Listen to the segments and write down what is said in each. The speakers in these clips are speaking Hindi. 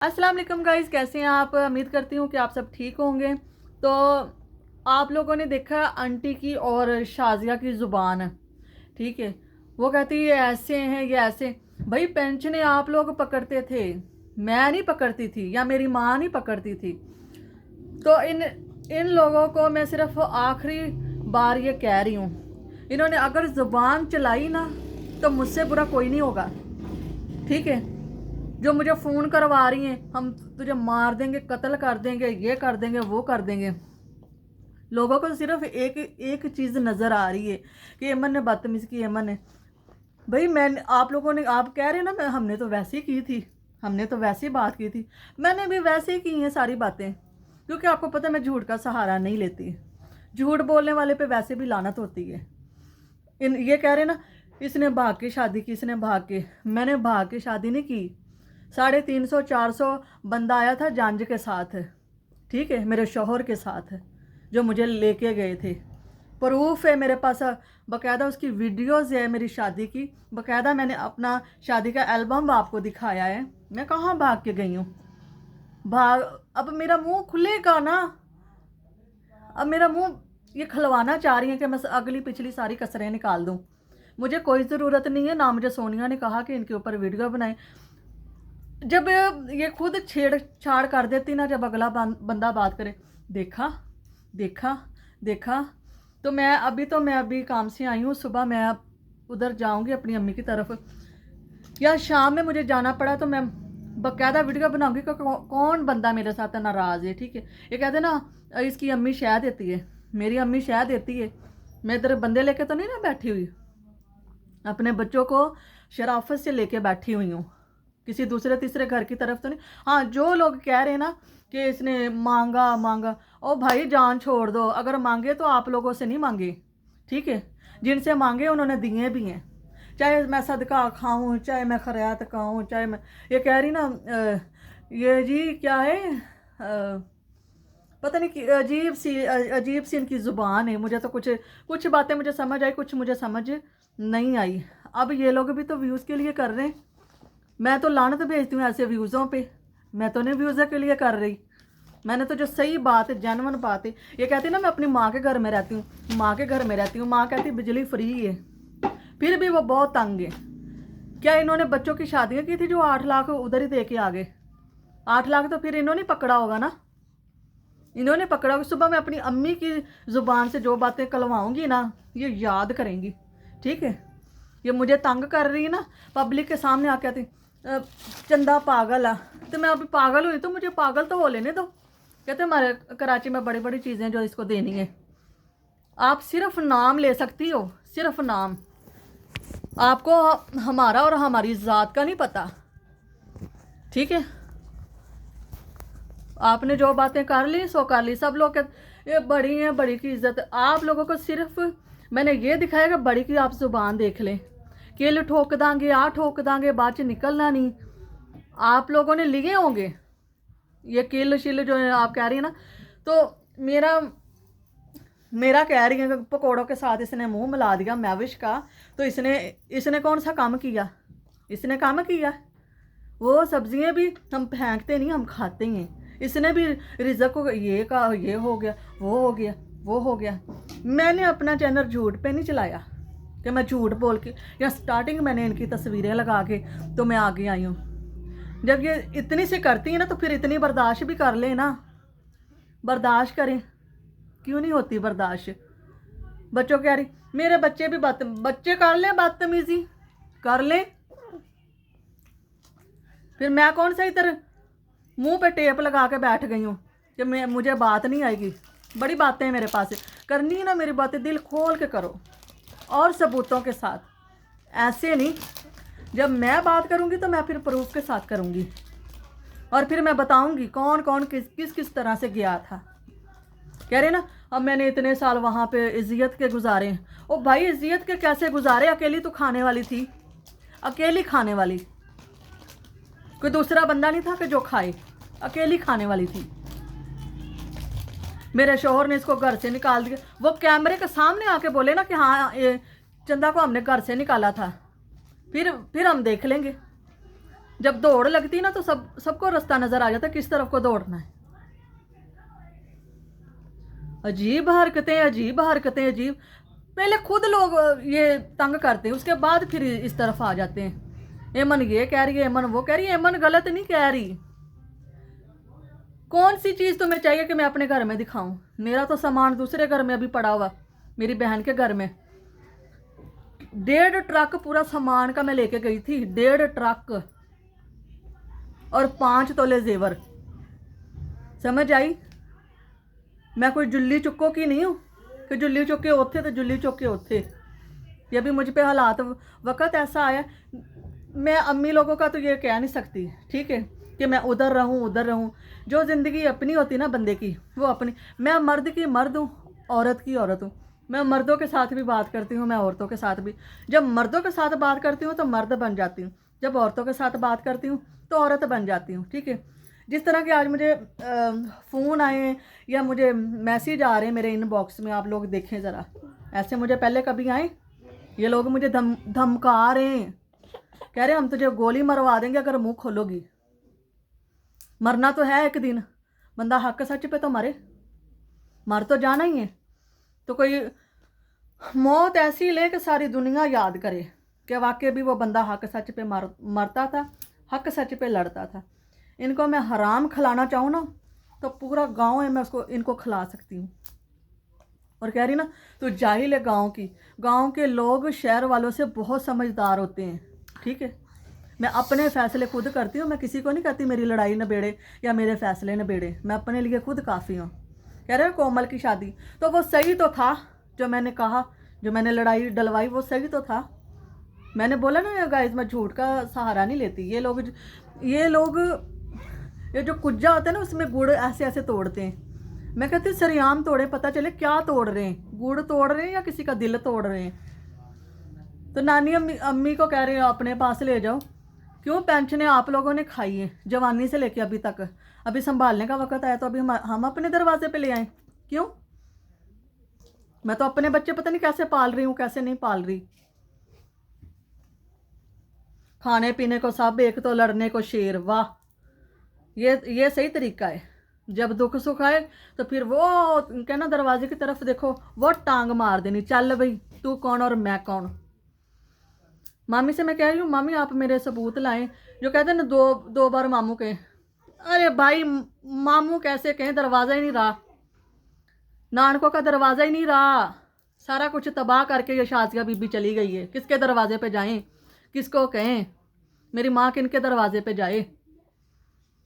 अस्सलाम वालेकुम गाइस, कैसे हैं आप। उम्मीद करती हूँ कि आप सब ठीक होंगे। तो आप लोगों ने देखा आंटी की और शाजिया की ज़ुबान, ठीक है। वो कहती है ऐसे हैं ये ऐसे। भाई पेंशनें आप लोग पकड़ते थे, मैं नहीं पकड़ती थी, या मेरी माँ नहीं पकड़ती थी। तो इन इन लोगों को मैं सिर्फ आखिरी बार ये कह रही हूँ, इन्होंने अगर ज़ुबान चलाई ना तो मुझसे बुरा कोई नहीं होगा, ठीक है। जो मुझे फ़ोन करवा रही हैं, हम तुझे मार देंगे, कत्ल कर देंगे, ये कर देंगे, वो कर देंगे। लोगों को सिर्फ एक एक चीज़ नज़र आ रही है कि अमन ने बदतमीज़ी की, अमन ने। भाई मैं, आप लोगों ने, आप कह रहे हैं ना मैं, हमने तो वैसे ही की थी, हमने तो वैसे ही बात की थी। मैंने भी वैसे ही की हैं सारी बातें, क्योंकि आपको पता है मैं झूठ का सहारा नहीं लेती। झूठ बोलने वाले पे वैसे भी लानत होती है। ये कह रहे ना इसने भाग के शादी की, इसने भाग के, मैंने भाग के शादी नहीं की। 350-400 बंदा आया था जांज के साथ, ठीक है, मेरे शौहर के साथ, जो मुझे लेके गए थे। प्रूफ है मेरे पास, बाकायदा उसकी वीडियोज़ है मेरी शादी की। बाकायदा मैंने अपना शादी का एल्बम आपको दिखाया है। मैं कहाँ भाग के गई हूँ? भाग, अब मेरा मुंह खुलेगा ना। अब मेरा मुंह ये खलवाना चाह रही है कि मैं अगली पिछली सारी कसरें निकाल दूँ। मुझे कोई ज़रूरत नहीं है ना। मुझे सोनिया ने कहा कि इनके ऊपर वीडियो बनाए। जब ये खुद छेड़छाड़ कर देती ना, जब अगला बंदा बात करे, देखा देखा देखा। तो मैं अभी काम से आई हूँ। सुबह मैं उधर जाऊँगी अपनी अम्मी की तरफ, या शाम में मुझे जाना पड़ा तो मैं बाकायदा वीडियो बनाऊंगी कि कौन बंदा मेरे साथ नाराज़ है, ठीक है। ये कहते ना इसकी अम्मी शह देती है, मेरी अम्मी शह देती है। मैं इधर बंदे लेके तो नहीं ना बैठी हुई, अपने बच्चों को शराफत से लेके बैठी हुई हूँ, किसी दूसरे तीसरे घर की तरफ तो नहीं। हाँ, जो लोग कह रहे हैं ना कि इसने मांगा मांगा, ओ भाई जान छोड़ दो। अगर मांगे तो आप लोगों से नहीं मांगे, ठीक है। जिनसे मांगे उन्होंने दिए भी हैं। चाहे मैं सदका खाऊं, चाहे मैं खैरात खाऊं, चाहे मैं, ये कह रही ना ये जी क्या है, पता नहीं कि अजीब सी इनकी ज़ुबान है। मुझे तो कुछ कुछ बातें मुझे समझ आई, कुछ मुझे समझ नहीं आई। अब ये लोग भी तो व्यूज़ के लिए कर रहे हैं। मैं तो लानत भेजती हूँ ऐसे व्यूज़ों पे। मैं तो नहीं व्यूज़ के लिए कर रही। मैंने तो जो सही बात है, जेन्युइन बात है। ये कहती है ना मैं अपनी माँ के घर में रहती हूँ, माँ के घर में रहती हूँ। माँ कहती बिजली फ्री है, फिर भी वो बहुत तंग है। क्या इन्होंने बच्चों की शादियाँ की थी जो 8 लाख उधर ही दे के आ गए? 8 लाख तो फिर इन्होंने पकड़ा होगा ना, इन्होंने पकड़ा होगा। सुबह मैं अपनी अम्मी की ज़ुबान से जो बातें कलवाऊंगी ना, ये याद करेंगी, ठीक है। ये मुझे तंग कर रही है ना, पब्लिक के सामने आके आती चंदा पागल है। तो मैं अभी पागल हुई तो मुझे पागल तो हो लेने दो। कहते हमारे कराची में बड़ी बड़ी चीज़ें जो इसको देनी है। आप सिर्फ नाम ले सकती हो, सिर्फ नाम। आपको हमारा और हमारी ज़ात का नहीं पता, ठीक है। आपने जो बातें कर ली सो कर ली। सब लोग कहते ये बड़ी हैं, बड़ी की इज्जत। आप लोगों को सिर्फ मैंने ये दिखाया कि बड़ी की आप जुबान देख लें, किल ठोक दांगे, आ ठोक दांगे, बाद च निकलना नहीं। आप लोगों ने लिए होंगे ये किल शिल जो आप कह रही हैं ना। तो मेरा मेरा कह रही है पकौड़ों के साथ इसने मुंह मिला दिया मैविश का। तो इसने इसने कौन सा काम किया? इसने काम किया? वो सब्जियां भी हम फेंकते नहीं, हम खाते हैं। इसने भी रिज़्क़ को ये का ये हो गया, वो हो गया, वो हो गया। मैंने अपना चैनल झूठ पे नहीं चलाया कि मैं झूठ बोल के, या स्टार्टिंग मैंने इनकी तस्वीरें लगा के तो मैं आगे आई हूँ। जब ये इतनी सी करती है ना तो फिर इतनी बर्दाश्त भी कर ले ना। बर्दाश्त करें, क्यों नहीं होती बर्दाश्त? बच्चों कह रही मेरे बच्चे भी बच्चे कर लें बदतमीजी, कर लें। फिर मैं कौन सा इधर मुंह पे टेप लगा के बैठ गई हूँ कि मुझे बात नहीं आएगी। बड़ी बातें हैं मेरे पास, करनी है ना मेरी बातें दिल खोल के करो और सबूतों के साथ, ऐसे नहीं। जब मैं बात करूँगी तो मैं फिर प्रूफ के साथ करूँगी, और फिर मैं बताऊँगी कौन कौन किस किस तरह से गया था। कह रहे ना अब मैंने इतने साल वहाँ पे इज्जत के गुजारे। ओ भाई इज्जत के कैसे गुजारे? अकेली तो खाने वाली थी, अकेली खाने वाली, कोई दूसरा बंदा नहीं था कि जो खाए, अकेली खाने वाली थी। मेरे शोहर ने इसको घर से निकाल दिया। वो कैमरे के सामने आके बोले ना कि हाँ ये चंदा को हमने घर से निकाला था, फिर हम देख लेंगे। जब दौड़ लगती है ना तो सबको रास्ता नजर आ जाता है किस तरफ को दौड़ना है। अजीब हरकतें, अजीब हरकतें, अजीब। पहले खुद लोग ये तंग करते हैं, उसके बाद फिर इस तरफ आ जाते हैं। एमन ये कह रही है, एमन वो कह रही है। एमन गलत नहीं कह रही। कौन सी चीज़ तुम्हें चाहिए कि मैं अपने घर में दिखाऊं? मेरा तो सामान दूसरे घर में अभी पड़ा हुआ, मेरी बहन के घर में। 1.5 ट्रक पूरा सामान का मैं लेके गई थी, 1.5 ट्रक, और 5 तोले जेवर। समझ आई? मैं कोई जुल्ली चुक्को की नहीं हूँ कि जुल्ली चुके उथे तो जुल्ली चुके उथे। ये भी मुझ पे हालात वक्त ऐसा आया, मैं अम्मी लोगों का तो ये कह नहीं सकती, ठीक है, कि मैं उधर रहूँ उधर रहूँ। जो ज़िंदगी अपनी होती ना बंदे की, वो अपनी। मैं मर्द की मर्द हूँ, औरत की औरत हूँ। मैं मर्दों के साथ भी बात करती हूँ, मैं औरतों के साथ भी। जब मर्दों के साथ बात करती हूँ तो मर्द बन जाती हूँ, जब औरतों के साथ बात करती हूँ तो औरत बन जाती हूँ, ठीक है। जिस तरह के आज मुझे फ़ोन आए या मुझे मैसेज आ रहे हैं मेरे इनबॉक्स में, आप लोग देखें ज़रा। ऐसे मुझे पहले कभी आए? ये लोग मुझे धमका रहे हैं, कह रहे हैं हम तुझे गोली मरवा देंगे अगर मुंह खोलोगी। मरना तो है एक दिन, बंदा हक सच पे तो मर तो जाना ही है। तो कोई मौत ऐसी ले कि सारी दुनिया याद करे कि वाकई भी वो बंदा हक सच पे मरता था, हक सच पे लड़ता था। इनको मैं हराम खिलाना चाहूँ ना तो पूरा गांव है, मैं उसको इनको खिला सकती हूँ। और कह रही ना तो जाहिल है गांव की। गांव के लोग शहर वालों से बहुत समझदार होते हैं, ठीक है। मैं अपने फैसले खुद करती हूँ, मैं किसी को नहीं कहती मेरी लड़ाई नबेड़े या मेरे फैसले नबेड़े। मैं अपने लिए खुद काफ़ी हूँ। कह रहे हैं कोमल की शादी, तो वो सही तो था जो मैंने कहा, जो मैंने लड़ाई डलवाई वो सही तो था। मैंने बोला ना गाइस, मैं झूठ का सहारा नहीं लेती। ये लोग ये जो कुज्जा होता है ना उसमें गुड़ ऐसे ऐसे तोड़ते हैं। मैं कहती हूँ सरेआम तोड़े, पता चले क्या तोड़ रहे हैं, गुड़ तोड़ रहे हैं या किसी का दिल तोड़ रहे हैं। तो नानी अम्मी को कह रहे हैं अपने पास ले जाओ। क्यों? पेंशनें आप लोगों ने खाई है जवानी से लेके अभी तक, अभी संभालने का वक्त आया तो अभी हम अपने दरवाजे पे ले आए। क्यों? मैं तो अपने बच्चे पता नहीं कैसे पाल रही हूँ, कैसे नहीं पाल रही। खाने पीने को सब, एक तो लड़ने को शेर। वाह, ये सही तरीका है। जब दुख सुख आए तो फिर वो कहना दरवाजे की तरफ देखो, वो टांग मार देनी, चल भाई तू कौन और मैं कौन। मामी से मैं कह रही हूँ मामी आप मेरे सबूत लाएं। जो कहते हैं ना दो बार मामू कहें, अरे भाई मामू कैसे कहें, दरवाज़ा ही नहीं रहा, नानकों का दरवाज़ा ही नहीं रहा। सारा कुछ तबाह करके ये शाजिया बीबी चली गई है। किसके दरवाजे पे जाएं, किसको कहें? मेरी माँ किनके दरवाजे पे जाए,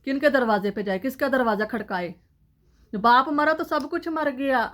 किनके दरवाजे पे जाए, किसका दरवाज़ा खड़काए? बाप मरा तो सब कुछ मर गया,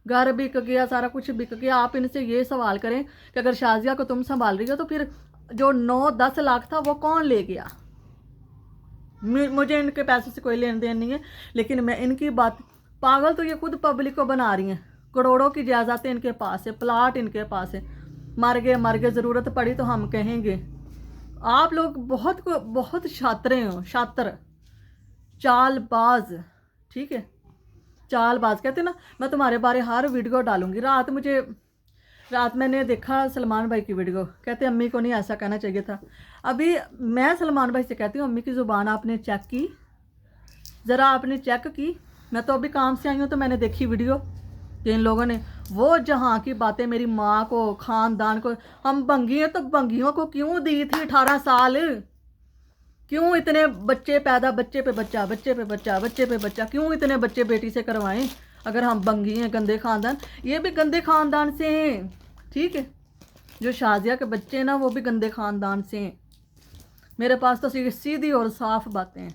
घर बिक गया, सारा कुछ बिक गया। आप इनसे ये सवाल करें कि अगर शाजिया को तुम संभाल रही हो तो फिर जो 9-10 लाख था वो कौन ले गया? मुझे इनके पैसों से कोई लेन देन नहीं है, लेकिन मैं इनकी बात, पागल तो ये खुद पब्लिक को बना रही हैं। करोड़ों की जायदादें इनके पास है, प्लाट इनके पास है। मर गए, ज़रूरत पड़ी तो हम कहेंगे। आप लोग बहुत शातिर, चालबाज, ठीक है, चालबाज कहते हैं ना। मैं तुम्हारे बारे हर वीडियो डालूंगी। रात मैंने देखा सलमान भाई की वीडियो, कहते अम्मी को नहीं ऐसा कहना चाहिए था। अभी मैं सलमान भाई से कहती हूँ अम्मी की ज़ुबान आपने चेक की, ज़रा आपने चेक की। मैं तो अभी काम से आई हूँ तो मैंने देखी वीडियो कि इन लोगों ने वो जहाँ की बातें मेरी माँ को, ख़ानदान को, हम बंगी हैं तो बंगियों को क्यों दी थी 18 साल? क्यों इतने बच्चे पैदा, बच्चे पे बच्चा, बच्चे पे बच्चा, बच्चे पे बच्चा, क्यों इतने बच्चे बेटी से करवाएं? अगर हम बंगी हैं, गंदे ख़ानदान, ये भी गंदे ख़ानदान से हैं, ठीक है। जो शाजिया के बच्चे हैं ना वो भी गंदे ख़ानदान से हैं। मेरे पास तो सीधी और साफ बातें हैं।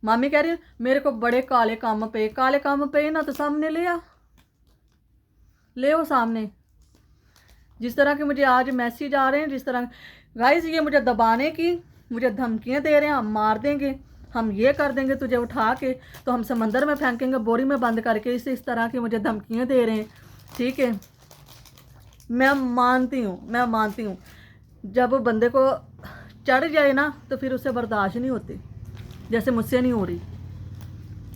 मामी कह रही है मेरे को बड़े काले काम पे ना, तो सामने ले आओ सामने। जिस तरह के मुझे आज मैसेज आ रहे हैं, जिस तरह गाइस ये मुझे दबाने की, मुझे धमकियाँ दे रहे हैं, हम मार देंगे, हम ये कर देंगे तुझे उठा के, तो हम समंदर में फेंकेंगे बोरी में बंद करके। इस तरह की मुझे धमकियाँ दे रहे हैं, ठीक है। मैं मानती हूँ जब बंदे को चढ़ जाए ना तो फिर उसे बर्दाश्त नहीं होती, जैसे मुझसे नहीं हो रही।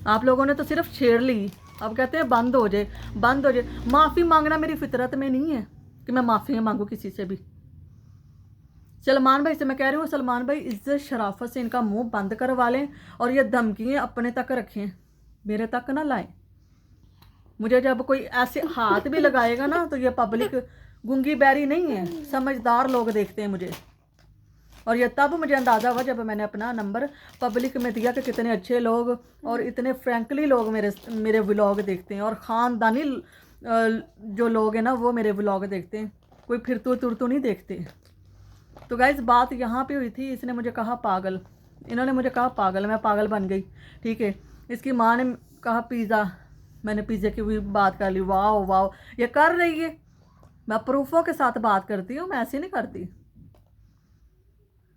आप लोगों ने तो सिर्फ छेड़ ली, अब कहते हैं बंद हो जाए। माफ़ी मांगना मेरी फितरत में नहीं है कि मैं माफ़ी मांगू किसी से भी। सलमान भाई से मैं कह रही हूँ, सलमान भाई इज्जत शराफत से इनका मुंह बंद करवा लें और ये धमकियाँ अपने तक रखें, मेरे तक ना लाएं। मुझे जब कोई ऐसे हाथ भी लगाएगा ना तो ये पब्लिक गूंगी बैरी नहीं है, समझदार लोग देखते हैं मुझे। और ये तब मुझे अंदाज़ा हुआ जब मैंने अपना नंबर पब्लिक में दिया कि कितने अच्छे लोग और इतने फ्रैंकली लोग मेरे व्लॉग देखते हैं, और ख़ानदानी जो लोग हैं ना वो मेरे व्लॉग देखते हैं, कोई फिरतू तुरतू नहीं देखते। तो गाइस बात यहाँ पे हुई थी, इसने मुझे कहा पागल, इन्होंने मुझे कहा पागल, मैं पागल बन गई। ठीक है, इसकी माँ ने कहा पिज़्ज़ा, मैंने पिज़्ज़े की भी बात कर ली। वाह वाह, ये कर रही है, मैं प्रूफों के साथ बात करती हूँ, मैं ऐसे नहीं करती।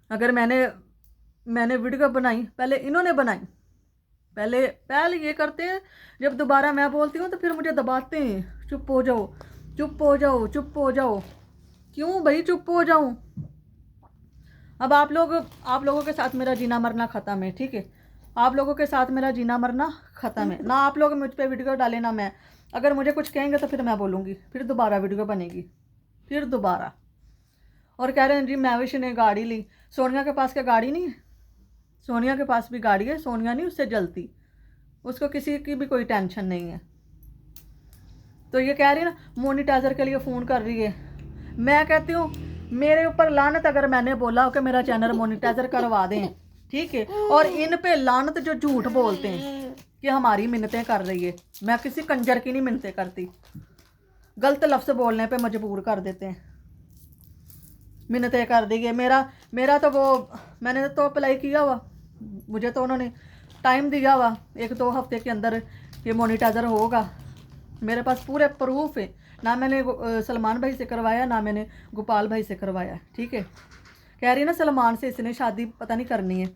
अगर मैंने वीडियो बनाई, पहले इन्होंने बनाई, पहले ये करते हैं, जब दोबारा मैं बोलती हूँ तो फिर मुझे दबाते हैं, चुप हो जाओ चुप हो जाओ चुप हो जाओ। क्यों भाई चुप हो जाऊँ? अब आप लोगों के साथ मेरा जीना मरना ख़त्म है। ठीक है, आप लोगों के साथ मेरा जीना मरना ख़त्म है ना। आप लोग मुझ पर वीडियो डालें ना मैं, अगर मुझे कुछ कहेंगे तो फिर मैं बोलूँगी, फिर दोबारा वीडियो बनेगी, फिर दोबारा। और कह रहे हैं जी महविश ने गाड़ी ली, सोनिया के पास क्या गाड़ी नहीं है? सोनिया के पास भी गाड़ी है, सोनिया नहीं उससे जलती, उसको किसी की भी कोई टेंशन नहीं है। तो ये कह रही है ना मोनिटाइजर के लिए फ़ोन कर रही है, मैं कहती हूँ मेरे ऊपर लानत अगर मैंने बोला हो कि मेरा चैनल मोनिटाइजर करवा दें, ठीक है, और इन पे लानत जो झूठ बोलते हैं कि हमारी मिन्नतें कर रही है, मैं किसी कंजर की नहीं मिन्नतें करती, गलत लफ्ज़ बोलने पे मजबूर कर देते हैं, मिन्नतें कर दी है। मेरा तो वो मैंने तो अप्लाई किया हुआ, मुझे तो उन्होंने टाइम दिया हुआ 1-2 हफ्ते के अंदर ये मोनिटाइजर होगा, मेरे पास पूरे प्रूफ है। ना मैंने सलमान भाई से करवाया, ना मैंने गोपाल भाई से करवाया। ठीक है, कह रही ना सलमान से इसने शादी पता नहीं करनी है।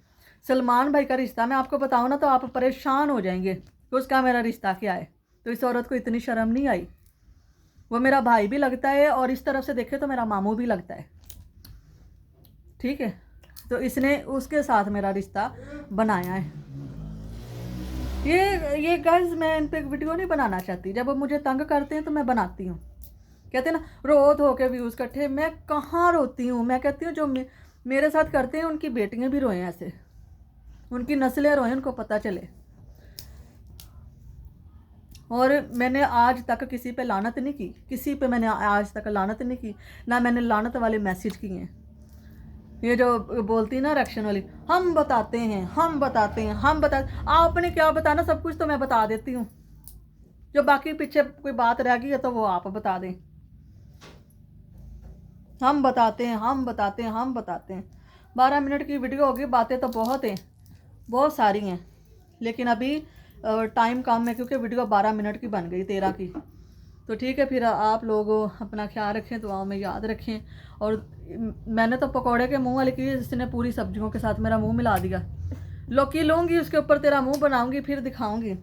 सलमान भाई का रिश्ता मैं आपको बताऊँ ना तो आप परेशान हो जाएंगे कि उसका मेरा रिश्ता क्या है। तो इस औरत को इतनी शर्म नहीं आई, वो मेरा भाई भी लगता है और इस तरफ से देखे तो मेरा मामू भी लगता है। ठीक है, तो इसने उसके साथ मेरा रिश्ता बनाया है। ये गाइस मैं इन पे वीडियो नहीं बनाना चाहती, जब वो मुझे तंग करते हैं तो मैं बनाती हूँ। कहते हैं ना रो धो के व्यूज़ इकट्ठे, मैं कहाँ रोती हूँ, मैं कहती हूँ जो मेरे साथ करते हैं उनकी बेटियाँ भी रोएं, ऐसे उनकी नस्लें रोएं, उनको पता चले। और मैंने आज तक किसी पे लानत नहीं की, किसी पे मैंने आज तक लानत नहीं की, ना मैंने लानत वाले मैसेज किए हैं। ये जो बोलती ना रक्षण वाली, हम बताते हैं आपने क्या बताना, सब कुछ तो मैं बता देती हूँ, जो बाकी पीछे कोई बात रह गई है तो वो आप बता दें। हम बताते हैं 12 मिनट की वीडियो होगी, बातें तो बहुत सारी हैं, लेकिन अभी टाइम कम है क्योंकि वीडियो 12 मिनट की बन गई 13 की। तो ठीक है, फिर आप लोग अपना ख्याल रखें, दुआओं में याद रखें। और मैंने तो पकौड़े के मुंह वाली की, जिसने पूरी सब्जियों के साथ मेरा मुंह मिला दिया। लौकी लूँगी, उसके ऊपर तेरा मुंह बनाऊँगी, फिर दिखाऊँगी।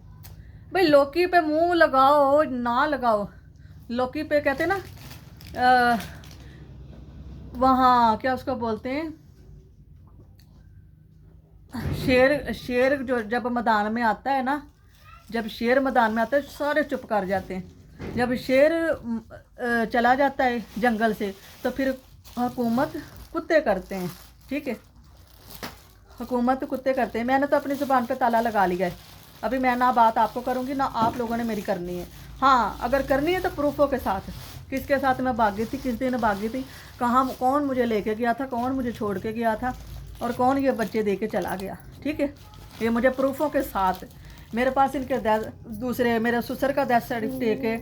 भाई लौकी पे मुंह लगाओ ना लगाओ, लौकी पे कहते ना वहाँ क्या उसको बोलते हैं, शेर जो जब मैदान में आता है ना, जब शेर मैदान में आता है सारे चुप कर जाते हैं। जब शेर चला जाता है जंगल से तो फिर हुकूमत कुत्ते करते हैं। ठीक है, हुकूमत कुत्ते करते हैं। मैंने तो अपनी ज़ुबान पे ताला लगा लिया है, अभी मैं ना बात आपको करूँगी ना आप लोगों ने मेरी करनी है। हाँ, अगर करनी है तो प्रूफों के साथ, किसके साथ मैं भागी थी, किस दिन भागी थी, कहाँ, कौन मुझे लेके गया था, कौन मुझे छोड़ के गया था, और कौन ये बच्चे दे के चला गया। ठीक है, ये मुझे प्रूफों के साथ, मेरे पास इनके दूसरे मेरे ससुर का डेथ सर्टिफिकेट है,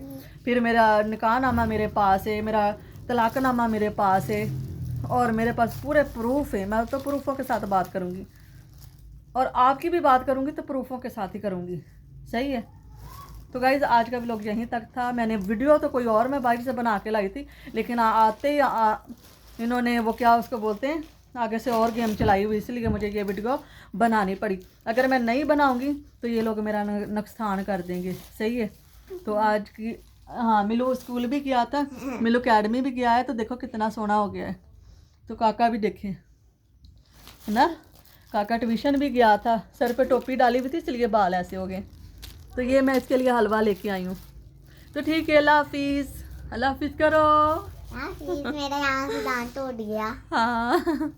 फिर मेरा निकाहनामा मेरे पास है, मेरा तलाकनामा मेरे पास है, और मेरे पास पूरे प्रूफ है। मैं तो प्रूफों के साथ बात करूँगी, और आपकी भी बात करूँगी तो प्रूफों के साथ ही करूँगी। सही है। तो गाइज़ आज का व्लॉग यहीं तक था। मैंने वीडियो तो कोई और मैं बाइक से बना के लाई थी, लेकिन आते ही इन्होंने वो क्या उसको बोलते हैं, आगे से और गेम चलाई हुई, इसलिए मुझे ये वीडियो बनानी पड़ी। अगर मैं नहीं बनाऊंगी तो ये लोग मेरा नुकसान कर देंगे। सही है। तो आज की, हाँ, मिलू स्कूल भी गया था, मिलू अकेडमी भी गया है, तो देखो कितना सोना हो गया है। तो काका भी देखें, है ना, काका ट्यूशन भी गया था, सर पे टोपी डाली हुई थी इसलिए बाल ऐसे हो गए। तो ये मैं इसके लिए हलवा लेके आई हूँ। तो ठीक है, अल्लाह हाफिज़ करो। प्लीज मेरा यहाँ से दांत टूट गया। हाँ